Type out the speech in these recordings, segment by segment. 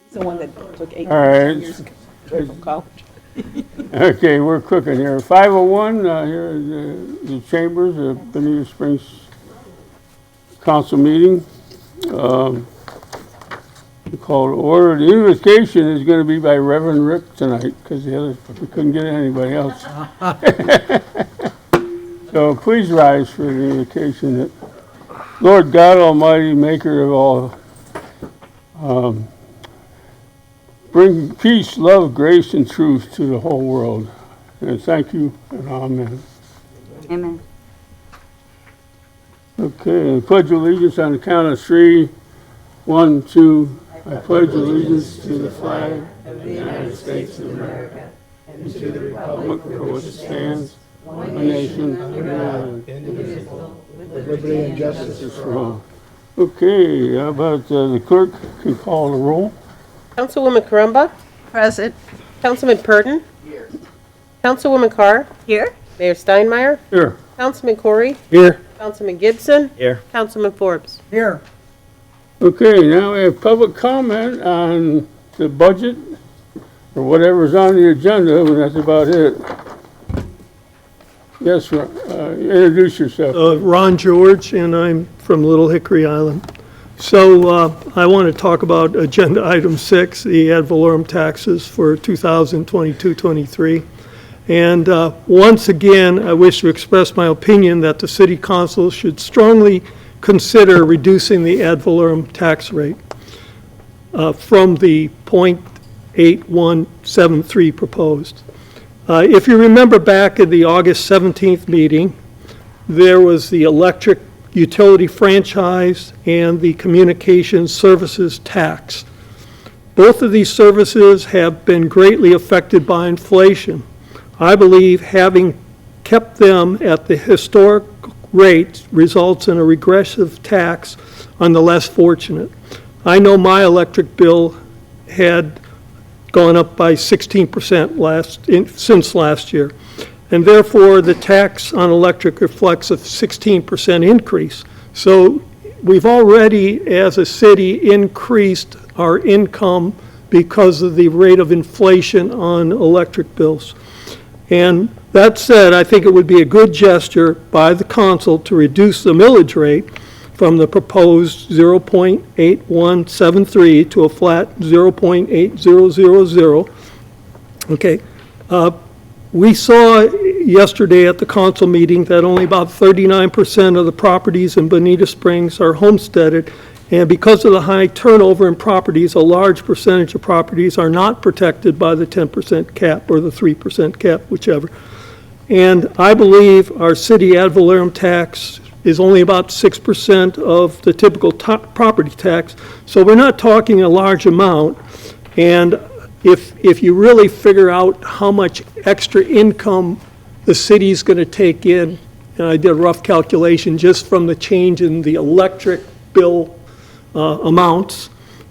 He's the one that took 8 All right. years straight from college. Okay, we're cooking here. 5:01, here is the chambers of Bonita Springs Council meeting. We call to order. The invocation is going to be by Reverend Rick tonight because the others, we couldn't get anybody else. So please rise for the invocation. Lord God Almighty, maker of all, bring peace, love, grace, and truth to the whole world. And thank you, and amen. Amen. Okay, and pledge allegiance on the count of 3. 1, 2. I pledge allegiance to the flag of the United States of America and to the republic for which it stands, one nation, under God, indivisible, with liberty and justice for all. Okay, how about the clerk can call the roll? Councilwoman Carumba, Present. Councilman Purden. Here. Councilwoman Carr, Here. Mayor Steinmeier, Here. Councilman Corey, Here. Councilman Gibson, Here. Councilman Forbes. Here. Okay, now we have public comment on the budget or whatever's on the agenda, and that's about it. Yes, introduce yourself. Ron George, and I'm from Little Hickory Island. So I want to talk about Agenda Item 6, the ad valorem taxes for 2022-23. And once again, I wish to express my opinion that the City Council should strongly consider reducing the ad valorem tax rate from the 0.8173 proposed. If you remember back at the August 17th meeting, there was the electric utility franchise and the communications services tax. Both of these services have been greatly affected by inflation. I believe having kept them at the historic rate results in a regressive tax on the less fortunate. I know my electric bill had gone up by 16% since last year, and therefore the tax on electric reflects a 16% increase. So we've already, as a city, increased our income because of the rate of inflation on electric bills. And that said, I think it would be a good gesture by the council to reduce the millage rate from the proposed 0.8173 to a flat 0.8000. Okay. We saw yesterday at the council meeting that only about 39% of the properties in Bonita Springs are homesteaded, and because of the high turnover in properties, a large percentage of properties are not protected by the 10% cap or the 3% cap, whichever. And I believe our city ad valorem tax is only about 6% of the typical property tax, so we're not talking a large amount. And if you really figure out how much extra income the city's going to take in, and I did a rough calculation just from the change in the electric bill amounts,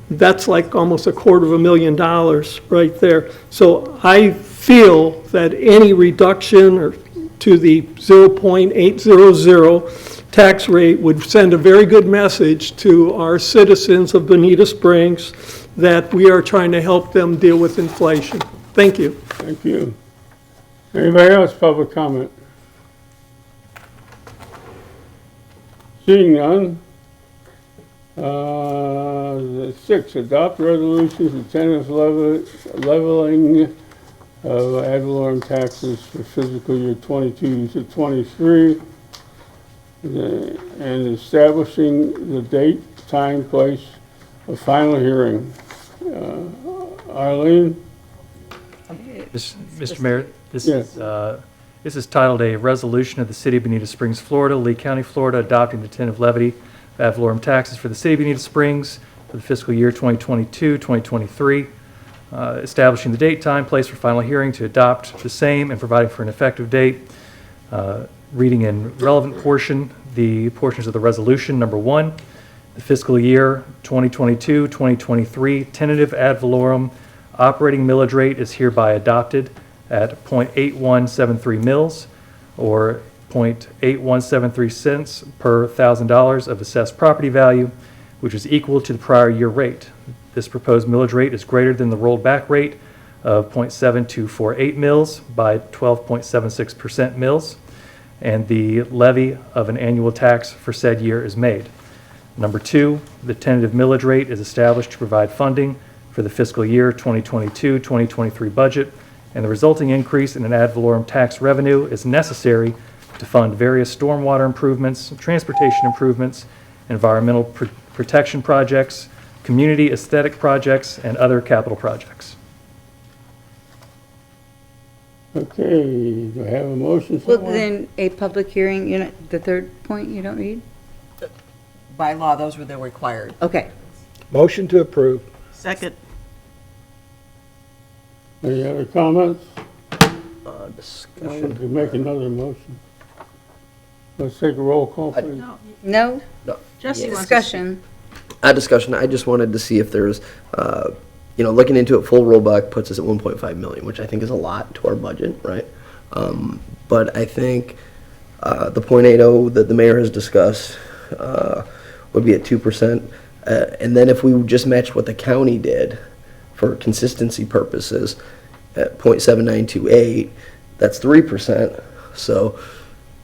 that's like almost $250,000 right there. So I feel that any reduction to the 0.800 tax rate would send a very good message to our citizens of Bonita Springs that we are trying to help them deal with inflation. Thank you. Thank you. Anybody else public comment? Seeing none. 6, adopt resolutions of tentative leveling of ad valorem taxes for fiscal year 22 to 23, and establishing the date, time, place of final hearing. Arlene? Mr. Mayor, Yes. this is titled A Resolution of the City of Bonita Springs, Florida, Lee County, Florida, adopting the tentative levy of ad valorem taxes for the City of Bonita Springs for the fiscal year 2022-2023, establishing the date, time, place for final hearing to adopt the same and providing for an effective date. Reading in relevant portion, the portions of the resolution. Number 1, the fiscal year 2022-2023 tentative ad valorem operating millage rate is hereby adopted at 0.8173 mils, or 0.8173 cents per $1,000 of assessed property value, which is equal to the prior year rate. This proposed millage rate is greater than the rolled back rate of .7248 mils by 12.76% mils, and the levy of an annual tax for said year is made. Number two, the tentative millage rate is established to provide funding for the fiscal year 2022-2023 budget, and the resulting increase in an ad valorem tax revenue is necessary to fund various stormwater improvements, transportation improvements, environmental protection projects, community aesthetic projects, and other capital projects. Okay, do I have a motion Well, somewhere? then, a public hearing, the third point you don't read? By law, those were the required. Okay. Motion to approve. Second. Any other comments? Discussion. We can make another motion. Let's take a roll call, please. No? Jesse wants to Discussion. Discussion, I just wanted to see if there's, looking into it, full rollback puts us at 1.5 million, which I think is a lot to our budget, right? But I think the .80 that the mayor has discussed would be at 2%. And then if we just matched what the county did for consistency purposes at .7928, that's 3%. So,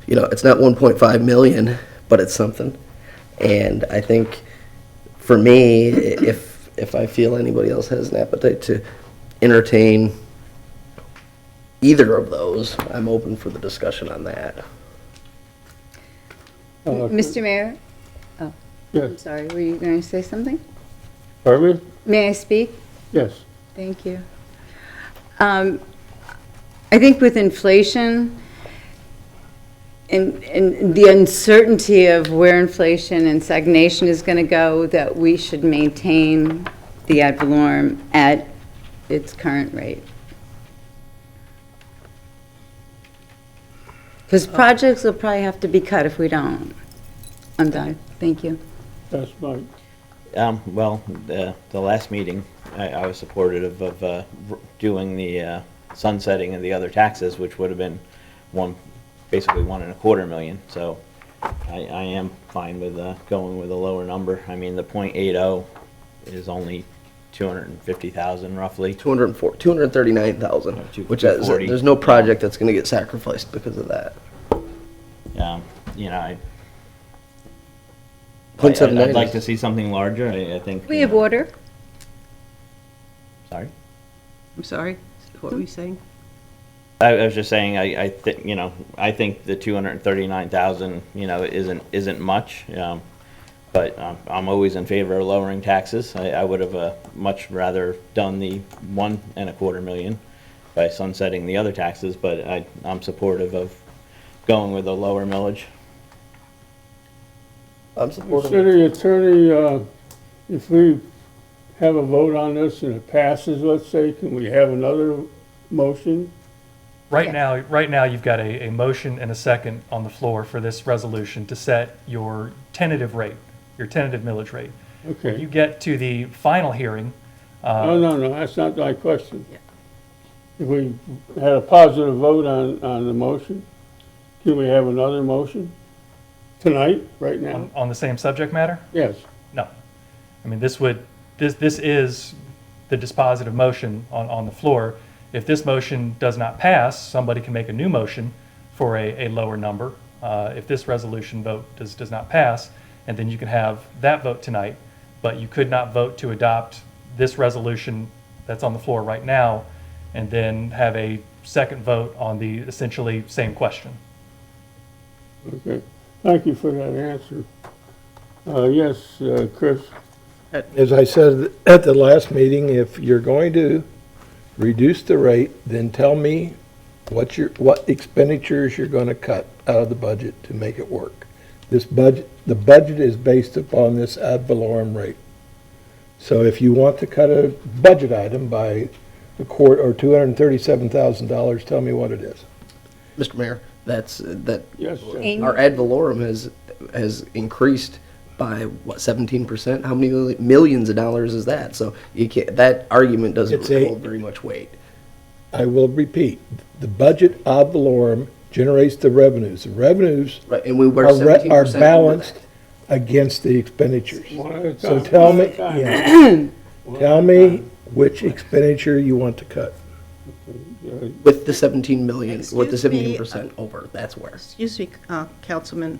it's not 1.5 million, but it's something. And I think for me, if I feel anybody else has an appetite to entertain either of those, I'm open for the discussion on that. Mr. Mayor? I'm Yes, sorry, were you going to say something? pardon me? May I speak? Yes. Thank you. I think with inflation and the uncertainty of where inflation and stagnation is going to go, that we should maintain the ad valorem at its current rate. Because projects will probably have to be cut if we don't. I'm done. Thank you. That's Mike. Well, the last meeting, I was supportive of doing the sunsetting of the other taxes, which would have been basically 1.25 million. So I am fine with going with a lower number. I mean, the .80 is only 250,000 roughly. 239,000, which is, 240. there's no project that's going to get sacrificed because of that. I'd like to see something larger. I think. We have order. Sorry. I'm sorry, what were you saying? I was just saying, I think, I think the 239,000, isn't much. But I'm always in favor of lowering taxes. I would have much rather done the 1.25 million by sunsetting the other taxes, but I'm supportive of going with a lower millage. I'm supportive. City attorney, if we have a vote on this and it passes, let's say, can we have another motion? Right now, you've got a motion and a second on the floor for this resolution to set your tentative rate, your tentative millage rate. When you Okay. get to the final hearing, No, that's not my question. If we had a positive vote on the motion, can we have another motion tonight, right now? on the same subject matter? Yes. No. I mean, this is the dispositive motion on the floor. If this motion does not pass, somebody can make a new motion for a lower number. If this resolution vote does not pass, and then you can have that vote tonight, but you could not vote to adopt this resolution that's on the floor right now, and then have a second vote on the essentially same question. Okay. Thank you for that answer. Yes, Chris? As I said at the last meeting, if you're going to reduce the rate, then tell me what expenditures you're going to cut out of the budget to make it work. The budget is based upon this ad valorem rate. So if you want to cut a budget item by a quart or $237,000, tell me what it is. Mr. Mayor, that Yes, sir. our ad valorem has increased by what, 17%? How many millions of dollars is that? So you can't, that argument doesn't It's a- hold very much weight. I will repeat, the budget ad valorem generates the revenues. The revenues Right, and we were are 17% over balanced that. against the expenditures. One at a So time, tell one me, at a time. yeah. Tell me which expenditure you want to cut. With the 17 million, with the Excuse me, 17% over, that's where. Excuse me, Councilman.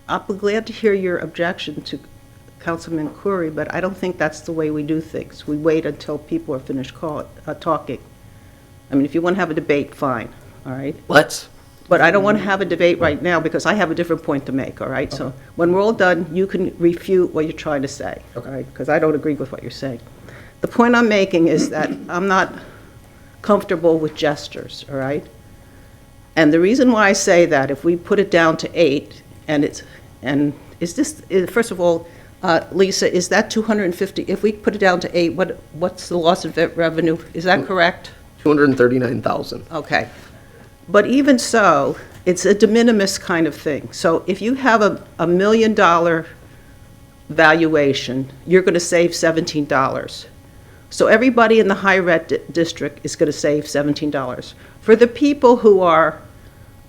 I'll be glad to hear your objection to Councilman Curry, but I don't think that's the way we do things. We wait until people are finished talking. I mean, if you want to have a debate, fine, all right? Let's. But I don't want to have a debate right now because I have a different point to make, all right? So when we're all done, you can refute what you're trying to say, all right? Because I don't agree with what you're saying. The point I'm making is that I'm not comfortable with gestures, all right? And the reason why I say that, if we put it down to 8, first of all, Lisa, is that 250, if we put it down to 8, what's the loss of revenue? Is that correct? 239,000. Okay. But even so, it's a de minimis kind of thing. So if you have a $1 million valuation, you're going to save $17. So everybody in the high rent district is going to save $17. For the people who are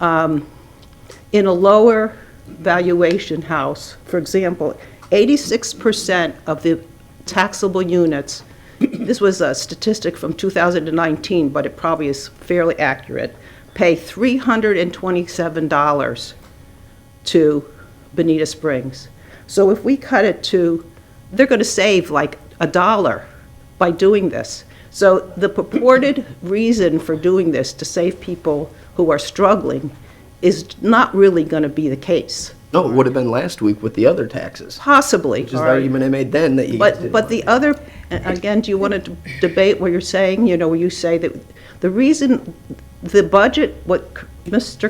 in a lower valuation house, for example, 86% of the taxable units, this was a statistic from 2019, but it probably is fairly accurate, pay $327 to Bonita Springs. So if we cut it to, they're going to save like $1 by doing this. So the purported reason for doing this, to save people who are struggling, is not really going to be the case. No, it would have been last week with the other taxes. Possibly. Which is all the right? argument I made then that you guys didn't But the other, again, do you want to debate what you're saying? You know, where you say that the reason, the budget, what Mr.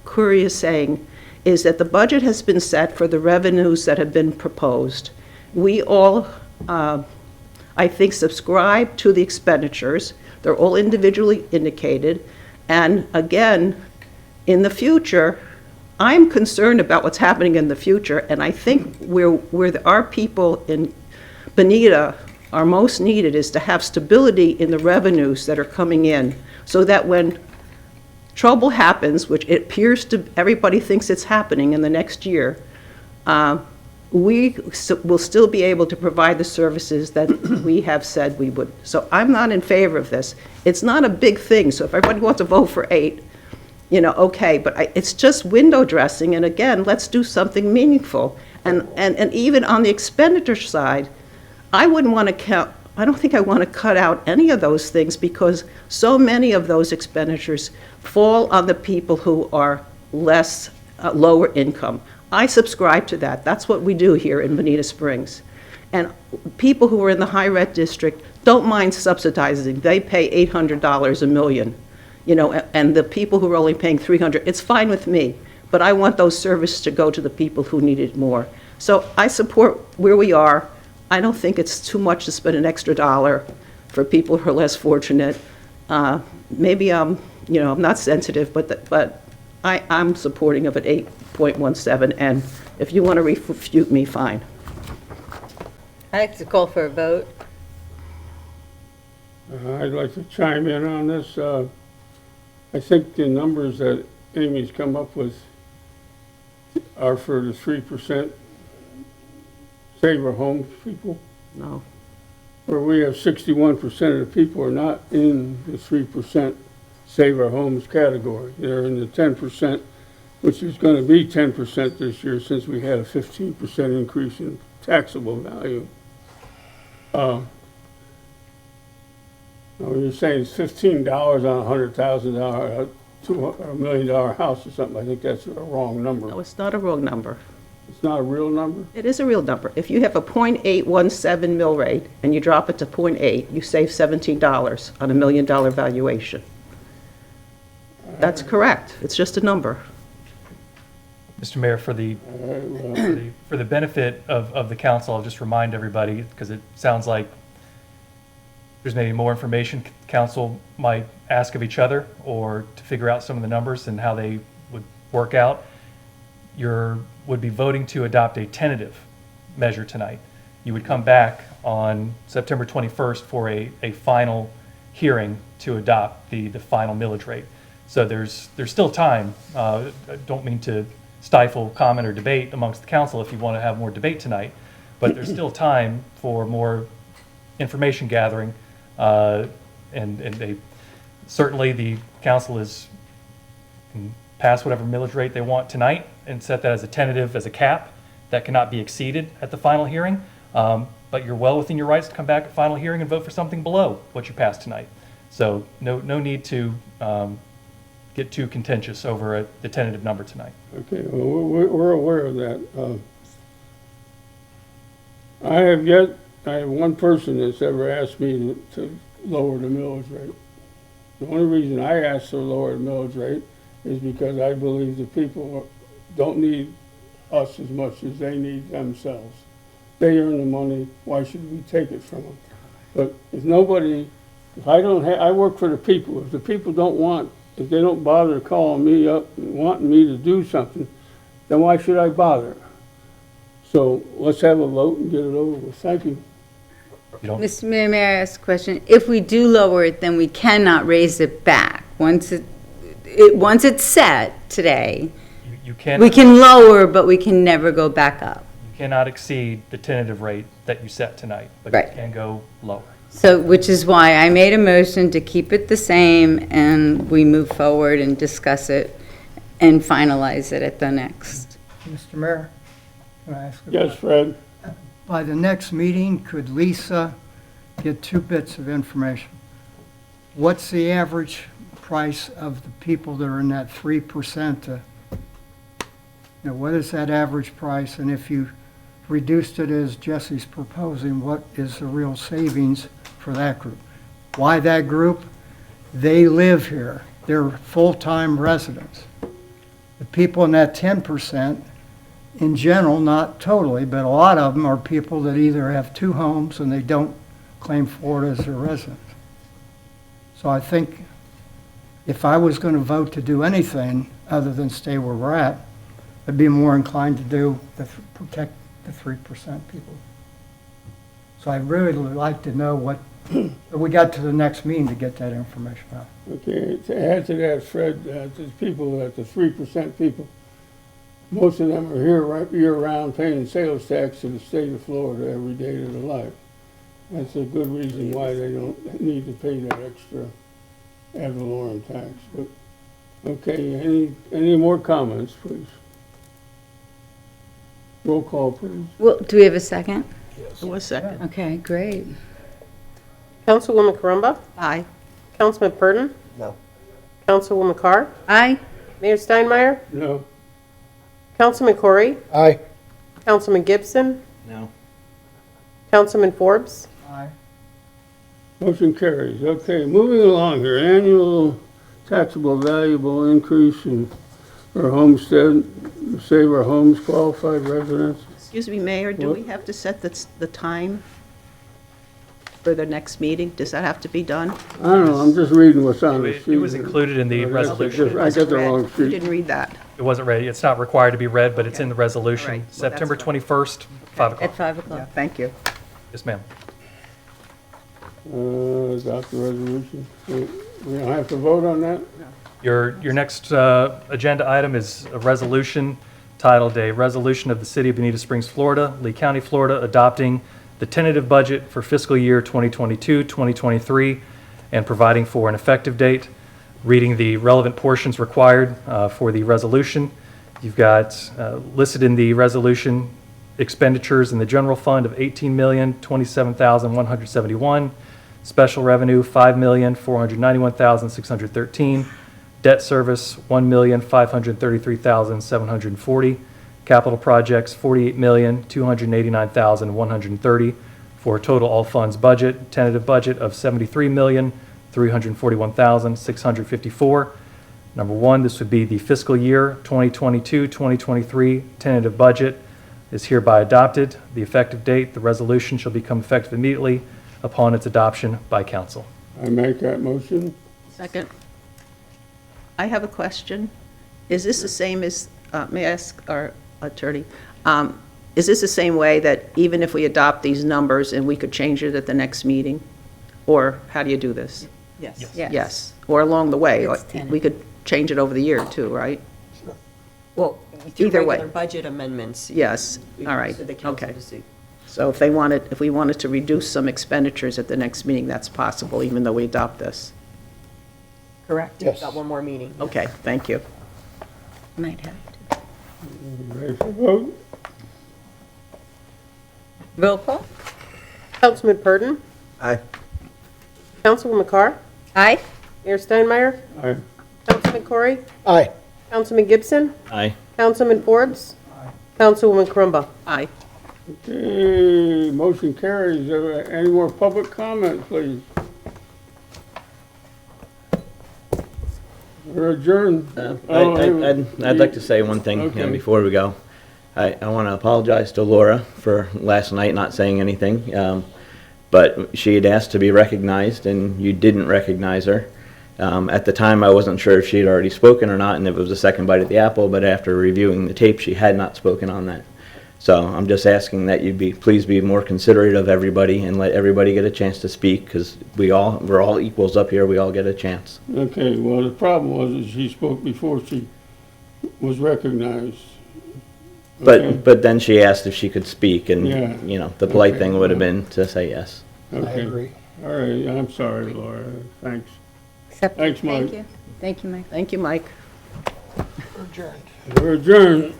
Curry is saying, is that the budget has been set for the revenues that have been proposed. We all, I think, subscribe to the expenditures. They're all individually indicated. And again, in the future, I'm concerned about what's happening in the future, and I think where our people in Bonita are most needed is to have stability in the revenues that are coming in, so that when trouble happens, which it appears to, everybody thinks it's happening in the next year, we will still be able to provide the services that we have said we would. So I'm not in favor of this. It's not a big thing, so if everybody wants to vote for 8, you know, okay, but it's just window dressing, and again, let's do something meaningful. And even on the expenditure side, I wouldn't want to count, I don't think I want to cut out any of those things, because so many of those expenditures fall on the people who are less, lower income. I subscribe to that. That's what we do here in Bonita Springs. And people who are in the high rent district don't mind subsidizing. They pay $800 a million. You know, and the people who are only paying $300, it's fine with me, but I want those services to go to the people who need it more. So I support where we are. I don't think it's too much to spend an extra $1 for people who are less fortunate. Maybe I'm not sensitive, but I'm supporting of an 8.17, and if you want to refute me, fine. I'd like to call for a vote. I'd like to chime in on this. I think the numbers that Amy's come up with are for the 3% Save Our Homes people, No. where we have 61% of the people are not in the 3% Save Our Homes category. They're in the 10%, which is going to be 10% this year since we had a 15% increase in taxable value. You're saying it's $15 on a $100,000, $1 million house or something. I think that's a wrong number. No, it's not a wrong number. It's not a real number? It is a real number. If you have a .817 mill rate and you drop it to .8, you save $17 on a $1 million valuation. That's correct. It's just a number. Mr. Mayor, for the benefit of the council, I'll just remind everybody, because it sounds like there's maybe more information council might ask of each other, or to figure out some of the numbers and how they would work out. Would be voting to adopt a tentative measure tonight. You would come back on September 21st for a final hearing to adopt the final millage rate. So there's still time. I don't mean to stifle comment or debate amongst the council if you want to have more debate tonight, but there's still time for more information gathering. And they, certainly the council can pass whatever millage rate they want tonight and set that as a tentative, as a cap that cannot be exceeded at the final hearing. But you're well within your rights to come back at final hearing and vote for something below what you passed tonight. So no need to get too contentious over the tentative number tonight. Okay, well, we're aware of that. I have one person that's ever asked me to lower the millage rate. The only reason I asked to lower the millage rate is because I believe the people don't need us as much as they need themselves. They earn the money, why should we take it from them? But if I work for the people, if the people if they don't bother calling me up and wanting me to do something, then why should I bother? So let's have a vote and get it over with. Thank you. You don't, Mr. Mayor, may I ask a question? If we do lower it, then we cannot raise it back. Once it's set today, you we can lower, but we can never go back up. You cannot exceed the tentative rate that you set tonight, but Right. you can go lower. So, which is why I made a motion to keep it the same, and we move forward and discuss it and finalize it at the next. Mr. Mayor, can I ask a Yes, Fred? By the next meeting, could Lisa get 2 bits of information? What's the average price of the people that are in that 3%? What is that average price? And if you reduced it as Jesse's proposing, what is the real savings for that group? Why that group? They live here. They're full-time residents. The people in that 10%, in general, not totally, but a lot of them are people that either have 2 homes and they don't claim Florida as their residence. So I think if I was going to vote to do anything other than stay where we're at, I'd be more inclined to protect the 3% people. So I'd really like to know what, we got to the next meeting to get that information out. Okay, to add to that, Fred, the people, the 3% people, most of them are here year-round paying sales tax to the state of Florida every day of their life. That's a good reason why they don't need to pay that extra ad valorem tax. But, okay, any more comments, please? Roll call, please. Well, do we have a second? One second. Okay, great. Councilwoman Carumba? Aye. Councilman Purdon? No. Councilwoman Carr? Aye. Mayor Steinmeier? No. Councilman Corey? Aye. Councilman Gibson? No. Councilman Forbes? Aye. Motion carries. Okay, moving along here, annual taxable valuable increase for homestead, Save Our Homes qualified residents. Excuse me, Mayor, do we have to set the time for the next meeting? Does that have to be done? I don't know, I'm just reading what's on the sheet. It was here. included in the Oh, that's resolution. just- I got the wrong You sheet. didn't read that. It wasn't ready. It's not required to be read, but it's in the All right. resolution. Well, that's September fine. 21st, 5 At o'clock. 5 Yeah, o'clock. thank you. Yes, ma'am. Adopt the resolution. We don't have to vote on that? Your next agenda item is a resolution titled "A Resolution of the City of Bonita Springs, Florida, Lee County, Florida, adopting the tentative budget for fiscal year 2022-2023 and providing for an effective date." Reading the relevant portions required for the resolution. You've got listed in the resolution expenditures in the general fund of $18,027,171, special revenue $5,491,613, debt service $1,533,740, capital projects $48,289,130, for a total all funds budget, tentative budget of $73,341,654. Number one, this would be the fiscal year 2022-2023 tentative budget is hereby adopted. The effective date, the resolution shall become effective immediately upon its adoption by council. I make that motion? Second. I have a question. Is this the same as, may I ask our attorney, is this the same way that even if we adopt these numbers and we could change it at the next meeting? Or how do you do this? Yes. Yes, or along the way, It's we tentative. could change it over the year too, right? Well, through Either way. regular budget amendments. Yes, all right, For the council okay. to see. So if we wanted to reduce some expenditures at the next meeting, that's possible, even though we adopt this. Correct. Yes. Got one more meeting. Okay, thank you. Might have to. Ready for vote? Roll call? Councilman Purdon, Aye. Councilwoman Carr, Aye. Mayor Steinmeier, Aye. Councilman Corey, Aye. Councilman Gibson, Aye. Councilman Forbes, Councilwoman Crumba. Aye. Okay, motion carries. Any more public comment, please? We're adjourned. I'd like to say one thing, Okay. before we go. I want to apologize to Laura for last night not saying anything, but she had asked to be recognized, and you didn't recognize her. At the time, I wasn't sure if she had already spoken or not, and if it was a second bite at the apple, but after reviewing the tape, she had not spoken on that. So I'm just asking that you please be more considerate of everybody and let everybody get a chance to speak, because we're all equals up here, we all get a chance. Okay, well, the problem was that she spoke before she was recognized. Okay. But then she asked if she could speak, and, Yeah. the polite Okay, thing would have well. been to say yes. I Okay. agree. All right, I'm sorry, Laura. Thanks. Accept- Thanks, Mike. Thank you. Thank you, Mike. Thank you, Mike. We're adjourned.